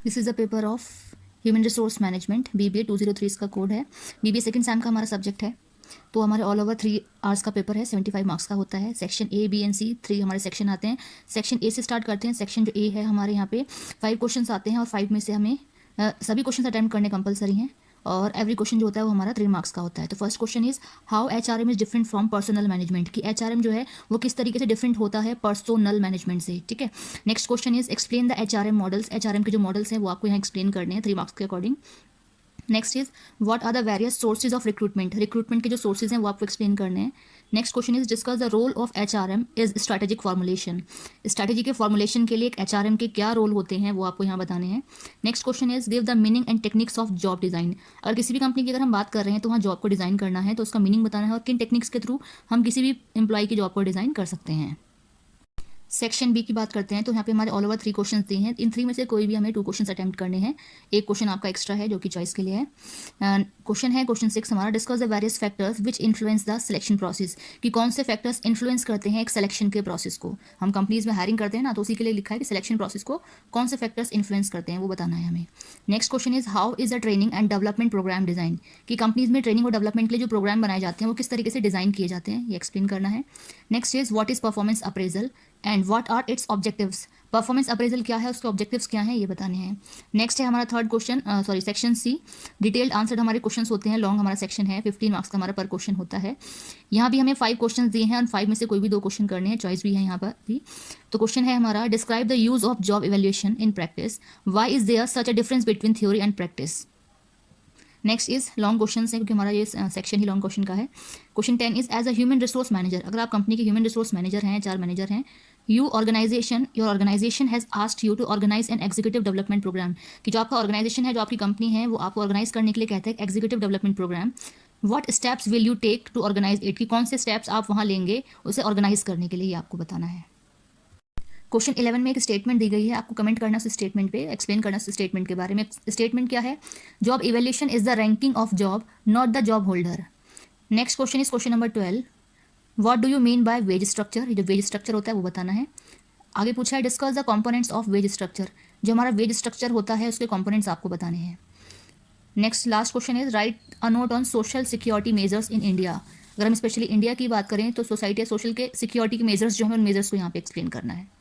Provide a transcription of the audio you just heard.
This is a paper of human resource management BBA 203 इसका code है। BBA second same का हमारा subject है। तो हमारे ऑल ओवर 3 आवर्स का पेपर है, 75 मार्क्स का होता है। Section A, B and C 3 हमारे सेक्शन आते हैं। सेक्शन A से स्टार्ट करते हैं। सेक्शन जो A है हमारे यहाँ पे 5 क्वेश्चंस आते हैं और 5 में से हमें सभी क्वेश्चन अटेम्प्ट करने कंपलसरी हैं और एवरी क्वेश्चन जो होता है वो हमारा 3 मार्क्स का होता है। तो first question is how HRM is different from personal management, कि HRM जो है वो किस तरीके से डिफरेंट होता है पर्सोनल मैनेजमेंट से। ठीक है। Next question is explain the HRM models, HRM के जो मॉडल्स हैं वो आपको यहाँ एक्सप्लेन करने हैं 3 मार्क्स के according. Next is what are the various sources of recruitment, recruitment के जो सोर्सेज हैं वो आपको एक्सप्लेन करने हैं। Next question is discuss the role of HRM is strategic formulation, strategy के फॉर्मुलेशन के लिए एक HRM के क्या रोल होते हैं वो आपको यहाँ बताने हैं। Next question is give the meaning and techniques of job design, अगर किसी भी कंपनी की अगर हम बात कर रहे हैं तो वहाँ जॉब को डिज़ाइन करना है तो उसका मीनिंग बताना है और किन टेक्निक्स के थ्रू हम किसी भी एम्प्लॉय की जॉब को डिज़ाइन कर सकते हैं। सेक्शन B की बात करते हैं तो यहाँ पे हमारे ऑल ओवर 3 क्वेश्चंस दिए हैं। इन 3 में से कोई भी हमें 2 क्वेश्चंस अटेम्प्ट करने हैं। एक क्वेश्चन आपका एक्स्ट्रा है जो कि चॉइस के लिए है। क्वेश्चन है क्वेश्चन 6 हमारा, discuss the various factors which influence the selection process, कि कौन से फैक्टर्स इन्फ्लुएंस करते हैं एक सिलेक्शन के प्रोसेस को। हम कंपनीज में हायरिंग करते हैं ना, तो उसी के लिए लिखा है कि सिलेक्शन प्रोसेस को कौन से फैक्टर्स इन्फ्लुएंस करते हैं वो बताना है हमें। Next question is how is the training and development program design, कि कंपनीज में ट्रेनिंग और डेवलपमेंट के लिए जो प्रोग्राम बनाए जाते हैं वो किस तरीके से डिजाइन किए जाते हैं, ये एक्सप्लेन करना है। Next is what is performance appraisal and what are its objectives, performance appraisal क्या है, उसके ऑब्जेक्टिव्स क्या हैं, ये बताने हैं। नेक्स्ट है हमारा third question section C, detailed answered हमारे क्वेश्चंस होते हैं। लॉन्ग हमारा सेक्शन है, 15 मार्क्स का हमारा पर क्वेश्चन होता है। यहाँ भी हमें 5 क्वेश्चन दिए हैं और 5 में से कोई भी 2 क्वेश्चन करने हैं, चॉइस भी है यहाँ पर भी। तो क्वेश्चन है हमारा, describe the use of job evaluation in practice, why is there such a difference between theory and practice. Next is long question है क्योंकि हमारा ये सेक्शन ही लॉन्ग क्वेश्चन का है। Question 10 is as a human resource manager, अगर आप company के human resource manager हैं, HR मैनेजर हैं, your organisation has asked you to organise an executive development program, कि जो आपका ऑर्गेनाइजेशन है, जो आपकी कंपनी है, वो आपको ऑर्गेनाइज करने के लिए कहते हैं executive development program. What steps will you take to organise it, कि कौन से स्टेप्स आप वहाँ लेंगे उसे ऑर्गेनाइज करने के लिए, ये आपको बताना है। क्वेश्चन 11 में एक स्टेटमेंट दी गई है, आपको कमेंट करना उस स्टेटमेंट पे, एक्सप्लेन करना उस स्टेटमेंट के बारे में। स्टेटमेंट क्या है, job evaluation is the ranking of job not the job holder. Next question is question number 12, what do you mean by wage structure, ये जो वेज स्ट्रक्चर होता है वो बताना है। आगे पूछा है discuss the components of ways structure, जो हमारा वेज स्ट्रक्चर होता है उसके कंपोनेंट्स आपको बताने हैं। Next last question is right a note on social security measures in India, अगर हम स्पेशली इंडिया की बात करें तो सोसाइटी या सोशल के सिक्योरिटी के मेजर्स जो हैं उन मेजर्स को यहाँ पे एक्सप्लेन करना है।